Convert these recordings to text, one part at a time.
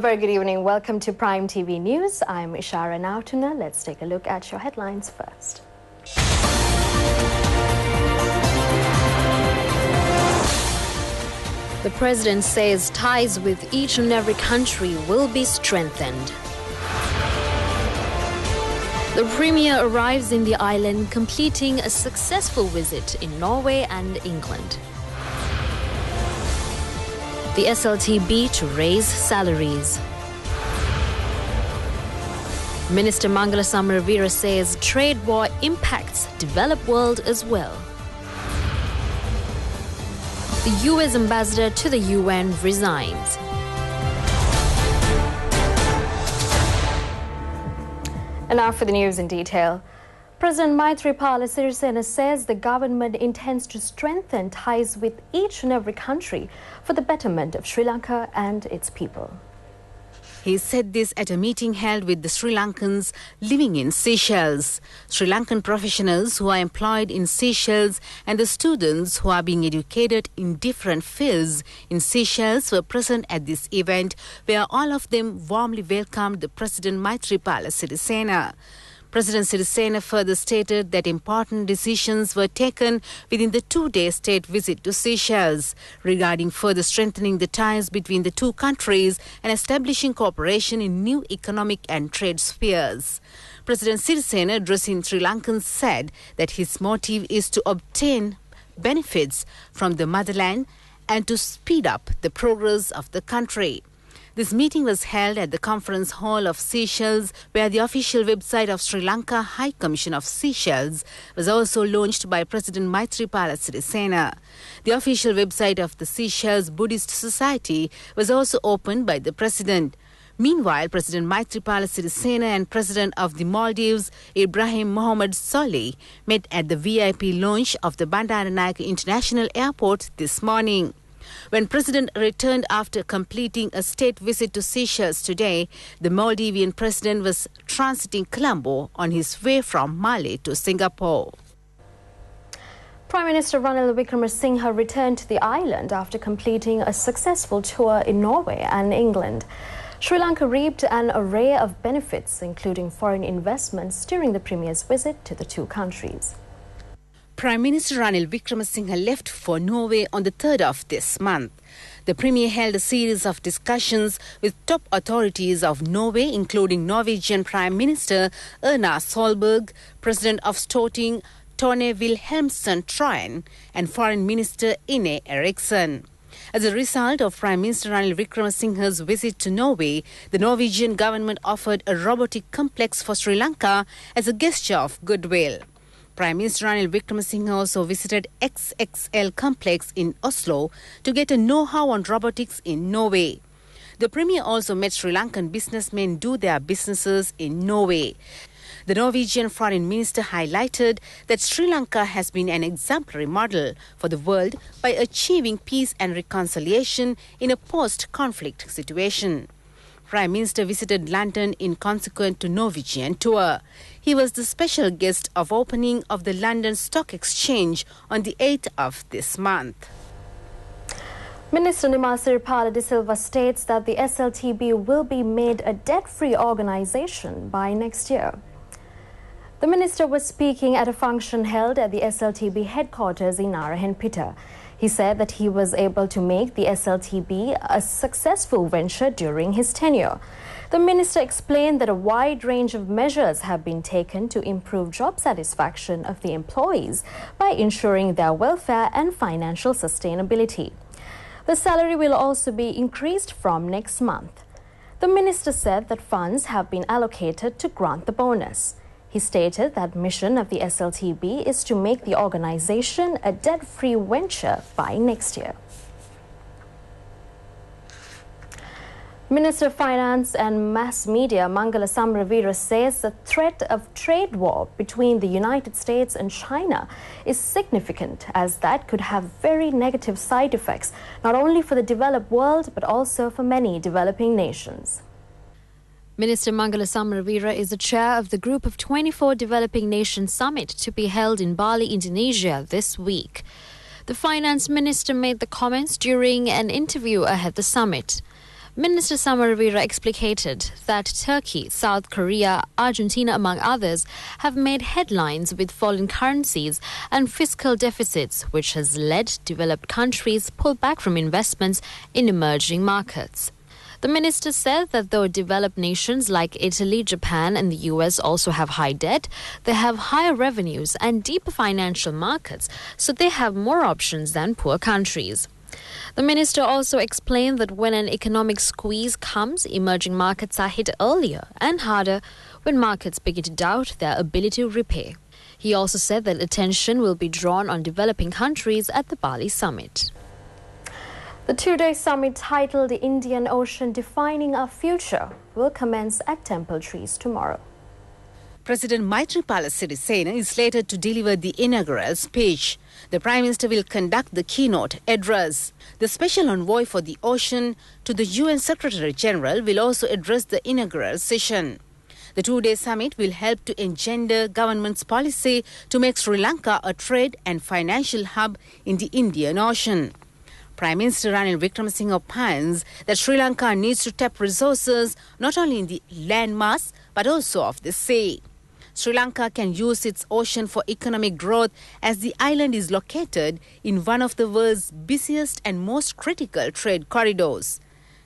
A very good evening. Welcome to Prime TV News. I'm Ishara Nautuna. Let's take a look at your headlines first. The president says ties with each and every country will be strengthened. The premier arrives in the island, completing a successful visit in Norway and England. The SLTB to raise salaries. Minister Mangala Samaraveera says trade war impacts developed world as well. The US ambassador to the UN resigns. And now for the news in detail. President Maithripala Sirisena says the government intends to strengthen ties with each and every country for the betterment of Sri Lanka and its people. He said this at a meeting held with the Sri Lankans living in Seychelles. Sri Lankan professionals who are employed in Seychelles and the students who are being educated in different fields in Seychelles were present at this event, where all of them warmly welcomed the President Maithripala Sirisena. President Sirisena further stated that important decisions were taken within the two-day state visit to Seychelles regarding further strengthening the ties between the two countries and establishing cooperation in new economic and trade spheres. President Sirisena, addressing Sri Lankans, said that his motive is to obtain benefits from the motherland and to speed up the progress of the country. This meeting was held at the Conference Hall of Seychelles, where the official website of Sri Lanka High Commission of Seychelles was also launched by President Maithripala Sirisena. The official website of the Seychelles Buddhist Society was also opened by the President. Meanwhile, President Maithripala Sirisena and President of the Maldives, Ibrahim Mohammed Solih, met at the VIP lounge of the Bandaranaike International Airport this morning. When President returned after completing a state visit to Seychelles today, the Maldivian President was transiting Colombo on his way from Mali to Singapore. Prime Minister Ranil Wickremesinghe returned to the island after completing a successful tour in Norway and England. Sri Lanka reaped an array of benefits, including foreign investments, during the Premier's visit to the two countries. Prime Minister Ranil Wickremesinghe left for Norway on the 3rd of this month. The Premier held a series of discussions with top authorities of Norway, including Norwegian Prime Minister Erna Solberg, President of Storting Tone Wilhelmsen Trøen, and Foreign Minister Ine Eriksen. As a result of Prime Minister Ranil Wickremesinghe's visit to Norway, the Norwegian government offered a robotic complex for Sri Lanka as a gesture of goodwill. Prime Minister Ranil Wickremesinghe also visited XXL Complex in Oslo to get a know-how on robotics in Norway. The Premier also met Sri Lankan businessmen do their businesses in Norway. The Norwegian Foreign Minister highlighted that Sri Lanka has been an exemplary model for the world by achieving peace and reconciliation in a post-conflict situation. Prime Minister visited London in consequence to Norwegian tour. He was the special guest of opening of the London Stock Exchange on the 8th of this month. Minister Nimal Siripala de Silva states that the SLTB will be made a debt-free organization by next year. The minister was speaking at a function held at the SLTB headquarters in Narayanpeta. He said that he was able to make the SLTB a successful venture during his tenure. The minister explained that a wide range of measures have been taken to improve job satisfaction of the employees by ensuring their welfare and financial sustainability. The salary will also be increased from next month. The minister said that funds have been allocated to grant the bonus. He stated that mission of the SLTB is to make the organization a debt-free venture by next year. Minister of Finance and Mass Media Mangala Samaraveera says the threat of trade war between the United States and China is significant, as that could have very negative side effects, not only for the developed world but also for many developing nations. Minister Mangala Samaraveera is the chair of the Group of 24 Developing Nations Summit to be held in Bali, Indonesia this week. The finance minister made the comments during an interview ahead the summit. Minister Samaravira explicated that Turkey, South Korea, Argentina among others have made headlines with falling currencies and fiscal deficits, which has led developed countries pull back from investments in emerging markets. The minister said that though developed nations like Italy, Japan and the US also have high debt, they have higher revenues and deeper financial markets, so they have more options than poor countries. The minister also explained that when an economic squeeze comes, emerging markets are hit earlier and harder when markets begin to doubt their ability to repay. He also said that attention will be drawn on developing countries at the Bali summit. The two-day summit titled "The Indian Ocean Defining Our Future" will commence at Temple Trees tomorrow. President Maithripala Sirisena is slated to deliver the inaugural speech. The Prime Minister will conduct the keynote address. The Special Envoy for the Ocean to the UN Secretary-General will also address the inaugural session. The two-day summit will help to engender government's policy to make Sri Lanka a trade and financial hub in the Indian Ocean. Prime Minister Ranil Wickremesinghe opines that Sri Lanka needs to tap resources not only in the landmass but also of the sea. Sri Lanka can use its ocean for economic growth as the island is located in one of the world's busiest and most critical trade corridors.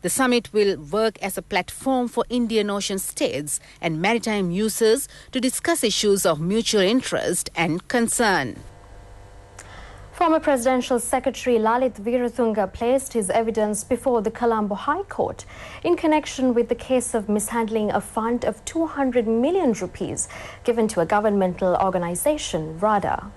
The summit will work as a platform for Indian Ocean states and maritime users to discuss issues of mutual interest and concern. Former Presidential Secretary Lalit Veeratunga placed his evidence before the Colombo High Court in connection with the case of mishandling a fund of 200 million rupees given to a governmental organisation, RADA.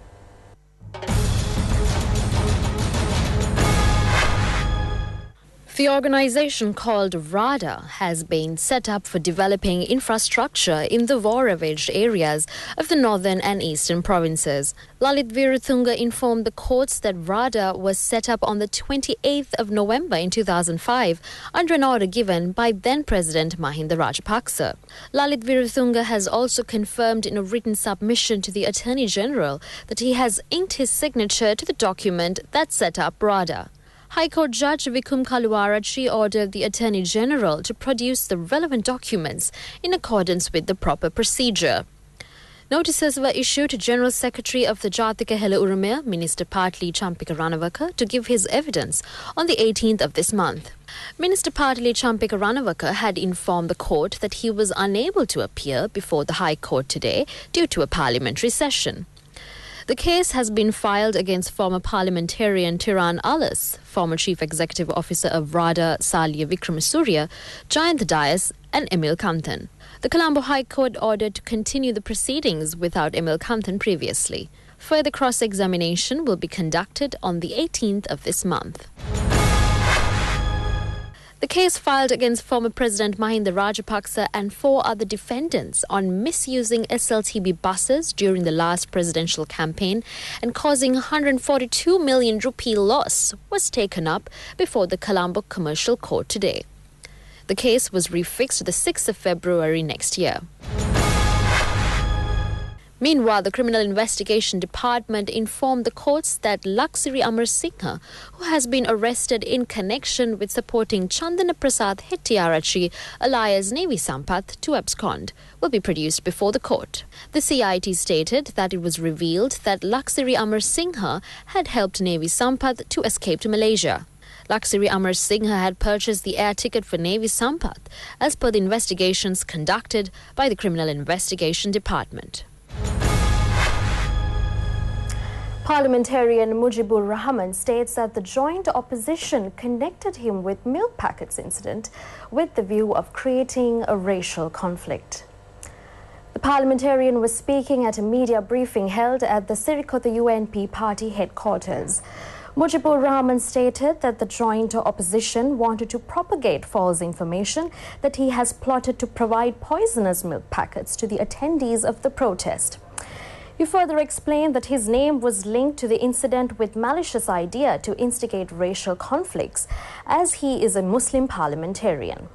The organisation called RADA has been set up for developing infrastructure in the war-ravaged areas of the northern and eastern provinces. Lalit Veeratunga informed the courts that RADA was set up on the 28th of November in 2005 under an order given by then-President Mahinda Rajapaksa. Lalit Veeratunga has also confirmed in a written submission to the Attorney General that he has inked his signature to the document that set up RADA. High Court Judge Vikum Kaluarachi ordered the Attorney General to produce the relevant documents in accordance with the proper procedure. Notices were issued to General Secretary of the Jathika Hela Urumaya, Minister Partli Champika Ranawaka, to give his evidence on the 18th of this month. Minister Partli Champika Ranawaka had informed the court that he was unable to appear before the High Court today due to a parliamentary session. The case has been filed against former parliamentarian Tiran Alas, former Chief Executive Officer of RADA Salia Wickremesuriya, Jayantha Dias and Emil Kanthan. The Colombo High Court ordered to continue the proceedings without Emil Kanthan previously. Further cross-examination will be conducted on the 18th of this month. The case filed against former President Mahinda Rajapaksa and 4 other defendants on misusing SLTB buses during the last presidential campaign and causing 142 million rupee loss was taken up before the Colombo Commercial Court today. The case was refixed to the 6th of February next year. Meanwhile, the Criminal Investigation Department informed the courts that Laksiri Amar Singha, who has been arrested in connection with supporting Chandana Prasad Hettiarachi, alias Navy Sampath, to abscond, will be produced before the court. The CIT stated that it was revealed that Laksiri Amar Singha had helped Navy Sampath to escape to Malaysia. Laksiri Amar Singha had purchased the air ticket for Navy Sampath as per the investigations conducted by the Criminal Investigation Department. Parliamentarian Mujibur Rahman states that the joint opposition connected him with milk packets incident with the view of creating a racial conflict. The parliamentarian was speaking at a media briefing held at the Sirikota UNP party headquarters. Mujibur Rahman stated that the joint opposition wanted to propagate false information that he has plotted to provide poisonous milk packets to the attendees of the protest. He further explained that his name was linked to the incident with malicious idea to instigate racial conflicts, as he is a Muslim parliamentarian.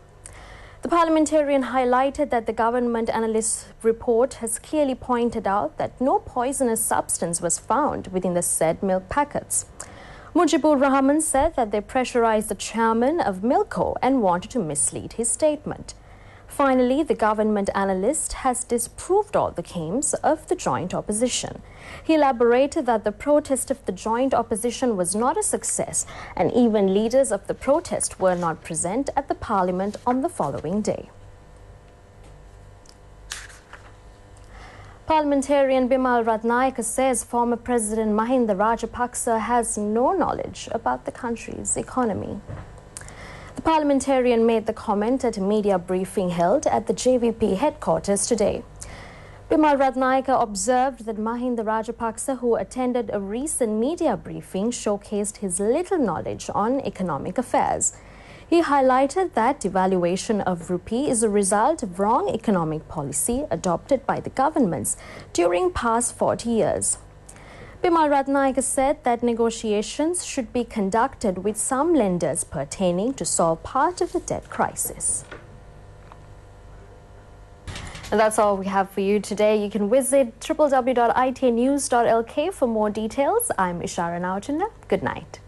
The parliamentarian highlighted that the government analyst's report has clearly pointed out that no poisonous substance was found within the said milk packets. Mujibur Rahman said that they pressurized the chairman of Milco and wanted to mislead his statement. Finally, the government analyst has disproved all the claims of the joint opposition. He elaborated that the protest of the joint opposition was not a success, and even leaders of the protest were not present at the parliament on the following day. Parliamentarian Bimal Ratnayaka says former President Mahinda Rajapaksa has no knowledge about the country's economy. The parliamentarian made the comment at a media briefing held at the JVP headquarters today. Bimal Ratnayaka observed that Mahinda Rajapaksa, who attended a recent media briefing, showcased his little knowledge on economic affairs. He highlighted that devaluation of rupee is a result of wrong economic policy adopted by the governments during past 40 years. Bimal Ratnayaka said that negotiations should be conducted with some lenders pertaining to solve part of the debt crisis. And that's all we have for you today. You can visit www.itnews.lk for more details. I'm Ishara Nautinda. Good night.